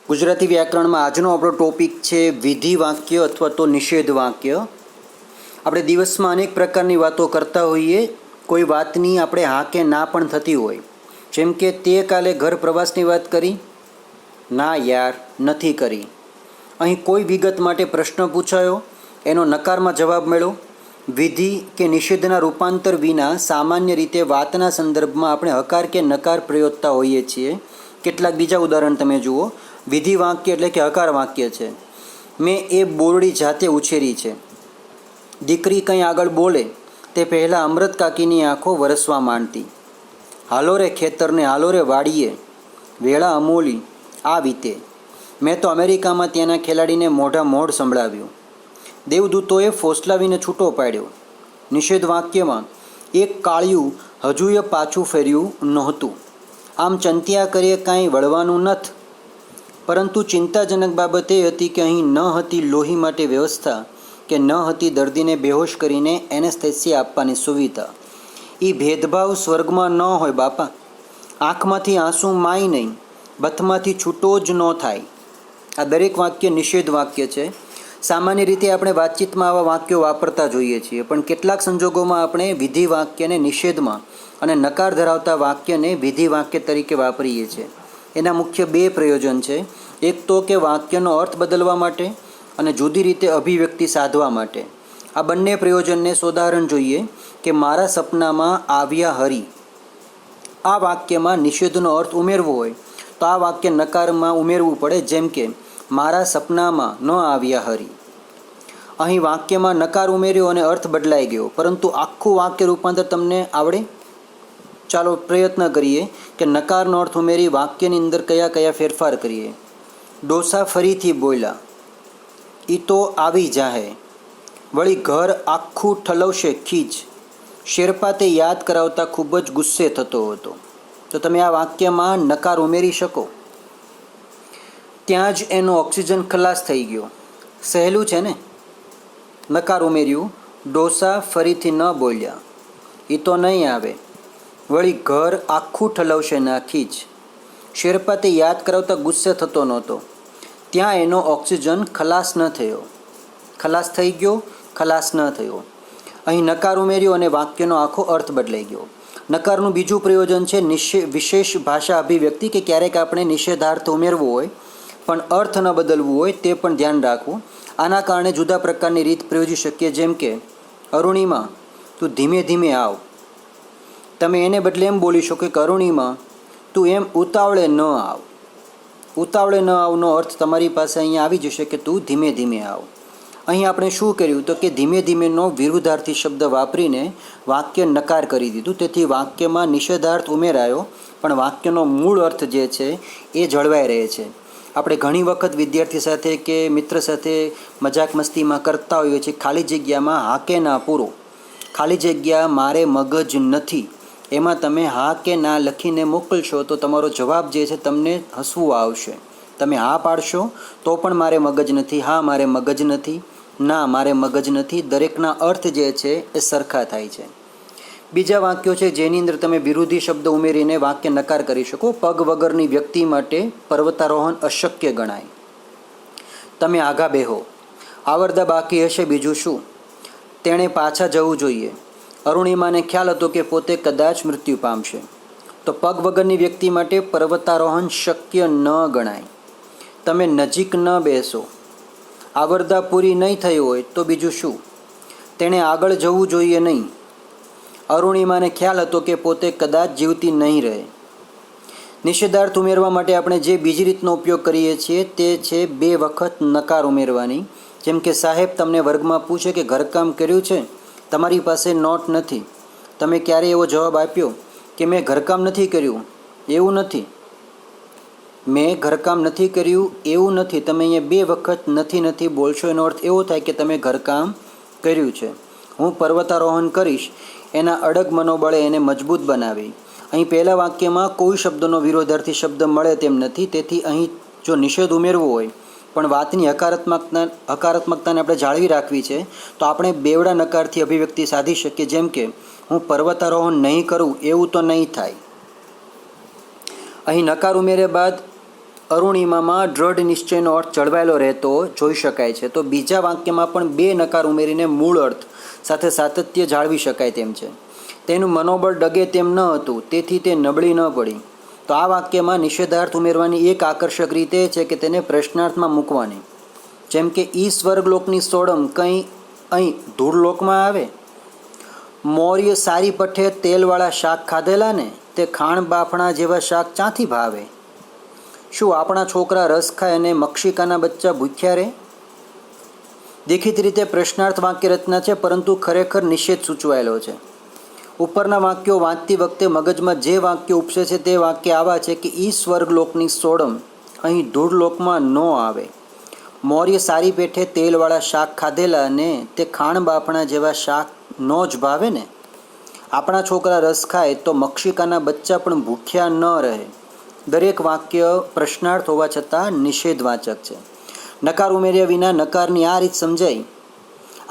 ગુજરાતી વ્યાકરણમાં આજનો આપણો ટોપિક છે વિધિ વાક્ય અથવા તો નિષેધ વાક્ય. આપણે દિવસમાં અનેક પ્રકારની વાતો કરતા હોઈએ. કોઈ વાતની આપણે હા કે ના પણ થતી હોય. જેમ કે તે કાલે ઘર પ્રવાસની વાત કરી, ના યાર નથી કરી. અહીં કોઈ વિગત માટે પ્રશ્ન પૂછાયો, એનો નકારમાં જવાબ મળ્યો. વિધિ કે નિષેધના રૂપાંતર વિના સામાન્ય રીતે વાતના સંદર્ભમાં આપણે હકાર કે નકાર પ્રયોજતા હોઈએ છીએ. કેટલાક બીજા ઉદાહરણ તમે જુઓ. વિધિ વાક્ય એટલે કે હકાર વાક્ય છે. મેં એ બોરડી જાતે ઉછેરી છે. દીકરી કંઈ આગળ બોલે તે પહેલાં અમૃત કાકીની આંખો વરસવા માંડતી. હાલો રે ખેતરને, હાલો રે વાડીએ, વેળા અમોલી આ વીતે. મેં તો અમેરિકામાં ત્યાંના ખેલાડીને મોઢા મોઢ સંભળાવ્યું. દેવદૂતોએ ફોસલાવીને છૂટો પાડ્યો. નિષેધ વાક્યમાં એક કાળિયું હજુય પાછું ફેર્યું નહોતું. આમ ચંત્યા કરીએ કાંઈ વળવાનું નથ. પરંતુ ચિંતાજનક બાબત એ હતી કે અહીં ન હતી લોહી માટે વ્યવસ્થા કે ન હતી દર્દીને બેહોશ કરીને એનેસ્થેસિયા આપવાની સુવિધા. એ ભેદભાવ સ્વર્ગમાં ન હોય બાપા. આંખમાંથી આંસુ માય નહીં, બથમાંથી છૂટો જ ન થાય. આ દરેક વાક્ય નિષેધ વાક્ય છે. સામાન્ય રીતે આપણે વાતચીતમાં આવા વાક્યો વાપરતા જોઈએ છીએ, પણ કેટલાક સંજોગોમાં આપણે વિધિ વાક્યને નિષેધમાં અને નકાર ધરાવતા વાક્યને વિધિ વાક્ય તરીકે વાપરીએ છીએ. એના મુખ્ય બે પ્રયોજન છે. એક તો કે વાક્યનો અર્થ બદલવા માટે અને જુદી રીતે અભિવ્યક્તિ સાધવા માટે. આ બંને પ્રયોજનને ઉદાહરણ જોઈએ કે મારા સપનામાં આવ્યા હરી. આ વાક્યમાં નિષેધનો અર્થ ઉમેરવો હોય તો આ વાક્ય નકારમાં ઉમેરવું પડે. જેમ કે મારા સપનામાં ન આવ્યા હરી. અહીં વાક્યમાં નકાર ઉમેર્યો અને અર્થ બદલાઈ ગયો, પરંતુ આખું વાક્ય રૂપાંતર તમને આવડે? ચાલો પ્રયત્ન કરીએ કે નકારનો અર્થ ઉમેરી વાક્યની અંદર કયા કયા ફેરફાર કરીએ. ડોસા ફરીથી બોલ્યા, ઈ તો આવી જાહે. વળી ઘર આખું ઠલવશે ખીચ. શેરપા તે યાદ કરાવતા ખૂબ જ ગુસ્સે થતો હતો. તો તમે આ વાક્યમાં નકાર ઉમેરી શકો. ત્યાં જ એનો ઓક્સિજન ખલાસ થઈ ગયો. સહેલું છે ને? નકાર ઉમેર્યું. ડોસા ફરીથી ન બોલ્યા, ઈ તો નહીં આવે. વળી ઘર આખું ઠલવશે નાખી જ. શેરપા તે યાદ કરાવતા ગુસ્સે થતો નહોતો. ત્યાં એનો ઓક્સિજન ખલાસ ન થયો. ખલાસ થઈ ગયો, ખલાસ ન થયો. અહીં નકાર ઉમેર્યો અને વાક્યનો આખો અર્થ બદલાઈ ગયો. નકારનું બીજું પ્રયોજન છે વિશેષ ભાષા અભિવ્યક્તિ, કે ક્યારેક આપણે નિષેધાર્થ ઉમેરવો હોય પણ અર્થ ન બદલવું હોય તે પણ ધ્યાન રાખવું. આના કારણે જુદા પ્રકારની રીત પ્રયોજી શકીએ. જેમ કે અરુણિમા તું ધીમે ધીમે આવ. તમે એને બદલે એમ બોલી શકો કે અરુણિમા તું એમ ઉતાવળે ન આવ. ઉતાવળે ન આવનો અર્થ તમારી પાસે અહીંયા આવી જશે કે તું ધીમે ધીમે આવ. અહીં આપણે શું કર્યું તો કે ધીમે ધીમેનો વિરુદ્ધાર્થી શબ્દ વાપરીને વાક્ય નકાર કરી દીધું. તેથી વાક્યમાં નિષેધાર્થ ઉમેરાયો પણ વાક્યનો મૂળ અર્થ જે છે એ જળવાઈ રહે છે. આપણે ઘણી વખત વિદ્યાર્થી સાથે કે મિત્ર સાથે મજાક મસ્તીમાં કરતા હોઈએ છીએ, ખાલી જગ્યામાં હા કે ના પૂરો. ખાલી જગ્યા મારે મગજ નથી એમાં તમે હા કે ના લખીને મોકલશો તો તમારો જવાબ જે છે તમને હસવું આવશે. તમે હા પાડશો તો પણ મારે મગજ નથી, હા મારે મગજ નથી, ના મારે મગજ નથી. દરેકના અર્થ જે છે એ સરખા થાય છે. બીજા વાક્યો છે જેની અંદર તમે વિરોધી શબ્દ ઉમેરીને વાક્ય નકાર કરી શકો. પગ વગરની વ્યક્તિ માટે પર્વતારોહણ અશક્ય ગણાય. તમે આઘા બેહો. આવરદા બાકી હશે બીજું શું. તેણે પાછા જવું જોઈએ. અરુણિમાને ખ્યાલ હતો કે પોતે કદાચ મૃત્યુ પામશે. તો પગ વગરની વ્યક્તિ માટે પર્વતારોહણ શક્ય ન ગણાય. તમે નજીક ન બેસો. આવરદા પૂરી નહીં થઈ હોય તો બીજું શું. તેણે આગળ જવું જોઈએ નહીં. અરુણિમાને ખ્યાલ હતો કે પોતે કદાચ જીવતી નહીં રહે. નિષેધાર્થ ઉમેરવા માટે આપણે જે બીજી રીતનો ઉપયોગ કરીએ છીએ તે છે બે વખત નકાર ઉમેરવાની. જેમ કે સાહેબ તમને વર્ગમાં પૂછે કે ઘરકામ કર્યું છે, તમારી પાસે નોટ નથી. તમે ક્યારે એવો જવાબ આપ્યો કે મેં ઘરકામ નથી કર્યું? એવું નથી. મેં ઘરકામ નથી કર્યું એવું નથી. તમે અહીંયા બે વખત નથી નથી બોલશો. એનો અર્થ એવો થાય કે તમે ઘરકામ કર્યું છે. હું પર્વતારોહણ કરીશ એના અડગ મનોબળે એને મજબૂત બનાવી. અહીં પહેલા વાક્યમાં કોઈ શબ્દનો વિરોધાર્થી શબ્દ મળે તેમ નથી. તેથી અહીં જો નિષેધ ઉમેરવો હોય પણ વાતની હકારાત્મકતાને આપણે જાળવી રાખવી છે તો આપણે બેવડા નકારથી અભિવ્યક્તિ સાધી શકીએ. જેમ કે હું પર્વતારોહણ નહીં કરું એવું તો નહીં થાય. અહીં નકાર ઉમેર્યા બાદ અરુણિમામાં દ્રઢ નિશ્ચયનો અર્થ જળવાયેલો રહેતો જોઈ શકાય છે. તો બીજા વાક્યમાં પણ 2 નકાર ઉમેરીને મૂળ અર્થ સાથે સાતત્ય જાળવી શકાય તેમ છે. તેનું મનોબળ ડગે તેમ ન હતું, તેથી તે નબળી ન પડી. તો આ વાક્યમાં નિષેધાર્થ ઉમેરવાની એક આકર્ષક રીત એ છે કે તેને પ્રશ્નાર્થમાં મૂકવાની. જેમ કે ઈ સ્વર્ગલોકની સોડમ કંઈ અહીં ધૂળલોકમાં આવે. મૌર્ય સારી પઠે તેલવાળા શાક ખાધેલા ને તે ખાણ બાફણા જેવા શાક ચાંથી ભાવે. શું આપણા છોકરા રસ ખાય અને મક્ષિકાના બચ્ચા ભૂખ્યા રહે? દેખીતી રીતે પ્રશ્નાર્થ વાક્ય રચના છે, પરંતુ ખરેખર નિષેધ સૂચવાયેલો છે. ઉપરના વાક્યો વાંચતી વખતે મગજમાં જે વાક્ય ઉપસે છે તે વાક્ય આવા છે કે ઈ સ્વર્ગલોકની સોડમ અહીં ધૂળલોકમાં ન આવે. મૌર્ય સારી પેઠે તેલવાળા શાક ખાધેલા ને તે ખાણ બાફણા જેવા શાક ન જ ભાવે ને. આપણા છોકરા રસ ખાય તો મક્ષિકાના બચ્ચા પણ ભૂખ્યા ન રહે. દરેક વાક્ય પ્રશ્નાર્થ હોવા છતાં નિષેધવાચક છે. નકાર ઉમેર્યા વિના નકારની આ રીત સમજાઈ.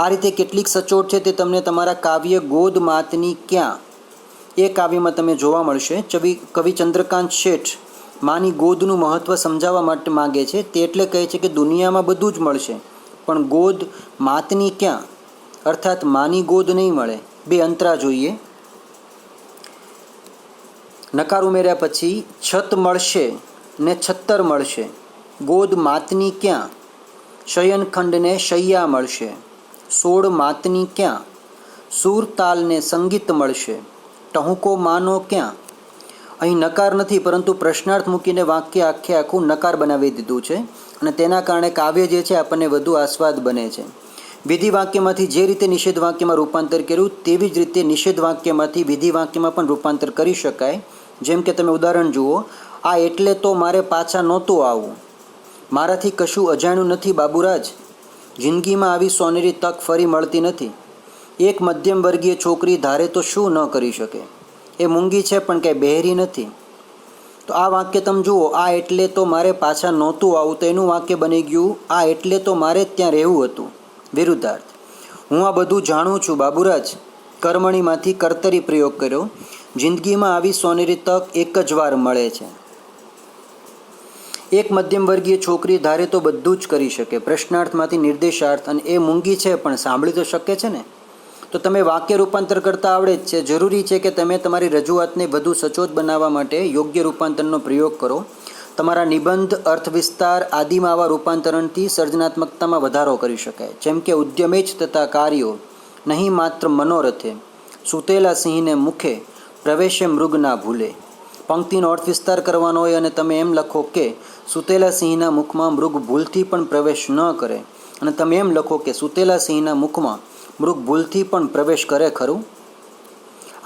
આ રીતે કેટલીક સચોટ છે તે તમને તમારા કાવ્ય ગોદ માતની ક્યાં એ કાવ્યમાં તમે જોવા મળશે. કવિ ચંદ્રકાંત શેઠ માની ગોદનું મહત્ત્વ સમજાવવા માટે માગે છે. તે એટલે કહે છે કે દુનિયામાં બધું જ મળશે, પણ ગોદ માતની ક્યાં, અર્થાત માની ગોદ નહીં મળે. 2 અંતરા જોઈએ. નકાર ઉમેર્યા પછી છત મળશે ને છત્તર મળશે. ગોદ માતની ક્યાં. શયનખંડને શૈયા મળશે. સોળ માતની ક્યાં. સૂર તાલને સંગીત મળશે. ટહુકો માનો ક્યાં. અહીં નકાર નથી, પરંતુ પ્રશ્નાર્થ મૂકીને વાક્ય આખું નકાર બનાવી દીધું છે, અને તેના કારણે કાવ્ય જે છે આપણને વધુ આસ્વાદ બને છે. વિધિ વાક્યમાંથી જે રીતે નિષેધ વાક્યમાં રૂપાંતર કર્યું તેવી જ રીતે નિષેધ વાક્યમાંથી વિધિ વાક્યમાં પણ રૂપાંતર કરી શકાય. જેમ કે તમે ઉદાહરણ જુઓ. આ એટલે તો મારે પાછા નહોતું આવવું. મારાથી કશું અજાણ્યું નથી બાબુરાજ. જિંદગીમાં આવી સોનેરી તક ફરી મળતી નથી. એક મધ્યમ વર્ગીય છોકરી ધારે તો શું ન કરી શકે. એ મૂંગી છે પણ કંઈ બહેરી નથી. તો આ વાક્ય તમે જુઓ. આ એટલે તો મારે પાછા નહોતું આવું, તો એનું વાક્ય બની ગયું આ એટલે તો મારે ત્યાં રહેવું હતું. વિરુદ્ધાર્થ. હું આ બધું જાણું છું બાબુરાજ. કર્મણીમાંથી કર્તરી પ્રયોગ કર્યો. જિંદગીમાં આવી સોનેરી તક એક જ વાર મળે છે. એક મધ્યમ વર્ગીય છોકરી ધારે તો બધું જ કરી શકે. પ્રશ્નાર્થમાંથી નિર્દેશાર્થ, અને એ મૂંગી છે પણ સાંભળી તો શકે છે ને. તો તમે વાક્ય રૂપાંતર કરતાં આવડે જ છે. જરૂરી છે કે તમે તમારી રજૂઆતને વધુ સચોટ બનાવવા માટે યોગ્ય રૂપાંતરનો પ્રયોગ કરો. તમારા નિબંધ, અર્થ વિસ્તાર આદિમાં આવા રૂપાંતરણથી સર્જનાત્મકતામાં વધારો કરી શકાય. જેમ કે ઉદ્યમે જ તથા કાર્યો નહીં માત્ર મનોરથે, સૂતેલા સિંહને મુખે પ્રવેશે મૃગ ના ભૂલે. પંક્તિનો અર્થ વિસ્તાર કરવાનો હોય અને તમે એમ લખો કે સૂતેલા સિંહના મુખમાં મૃગ ભૂલથી પણ પ્રવેશ ન કરે, અને તમે એમ લખો કે સૂતેલા સિંહના મુખમાં મૃગ ભૂલથી પણ પ્રવેશ કરે ખરું.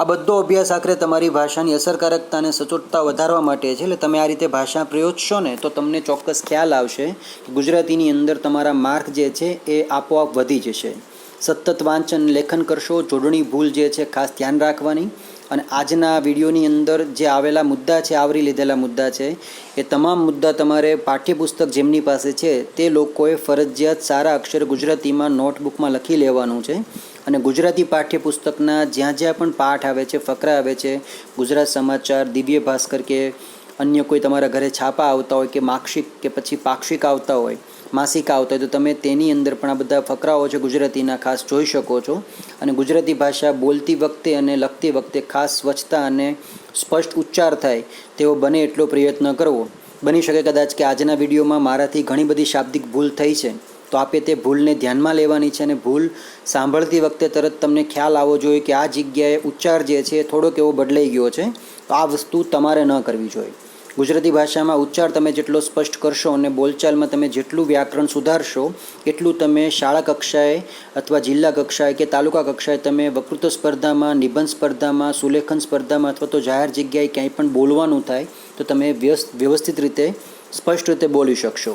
આ બધો અભ્યાસ આખરે તમારી ભાષાની અસરકારકતા અને સચોટતા વધારવા માટે છે. એટલે તમે આ રીતે ભાષા પ્રયોજશો ને તો તમને ચોક્કસ ખ્યાલ આવશે કે ગુજરાતીની અંદર તમારા માર્ક જે છે એ આપોઆપ વધી જશે. સતત વાંચન લેખન કરશો. જોડણી ભૂલ જે છે ખાસ ધ્યાન રાખવાની. અને આજના વિડીયોની અંદર જે આવેલા મુદ્દા છે, આવરી લીધેલા મુદ્દા છે, એ તમામ મુદ્દા તમારે પાઠ્યપુસ્તક જેમની પાસે છે તે લોકોએ ફરજિયાત સારા અક્ષર ગુજરાતીમાં નોટબુકમાં લખી લેવાનું છે. અને ગુજરાતી પાઠ્યપુસ્તકના જ્યાં જ્યાં પણ પાઠ આવે છે, ફકરા આવે છે, ગુજરાત સમાચાર, દિવ્ય ભાસ્કર કે અન્ય કોઈ તમારા ઘરે છાપા આવતા હોય કે માક્ષિક કે પછી પાક્ષિક આવતા હોય, માસિકા આવતા હોય, તો તમે તેની અંદર પણ આ બધા ફકરાઓ છે ગુજરાતીના ખાસ જોઈ શકો છો. અને ગુજરાતી ભાષા બોલતી વખતે અને લખતી વખતે ખાસ સ્વચ્છતા અને સ્પષ્ટ ઉચ્ચાર થાય તેવો બને એટલો પ્રયત્ન કરવો. બની શકે કદાચ કે આજના વિડીયોમાં મારાથી ઘણી બધી શાબ્દિક ભૂલ થઈ છે, તો આપે તે ભૂલને ધ્યાનમાં લેવાની છે. અને ભૂલ સાંભળતી વખતે તરત તમને ખ્યાલ આવવો જોઈએ કે આ જગ્યાએ ઉચ્ચાર જે છે એ થોડોક એવો બદલાઈ ગયો છે, તો આ વસ્તુ તમારે ન કરવી જોઈએ. ગુજરાતી ભાષામાં ઉચ્ચાર તમે જેટલો સ્પષ્ટ કરશો અને બોલચાલમાં તમે જેટલું વ્યાકરણ સુધારશો એટલું તમે શાળા કક્ષાએ અથવા જિલ્લા કક્ષાએ કે તાલુકા કક્ષાએ તમે વક્તૃત્વ સ્પર્ધામાં, નિબંધ સ્પર્ધામાં, સુલેખન સ્પર્ધામાં અથવા તો જાહેર જગ્યાએ ક્યાંય પણ બોલવાનું થાય તો તમે વ્યવસ્થિત રીતે સ્પષ્ટ રીતે બોલી શકશો.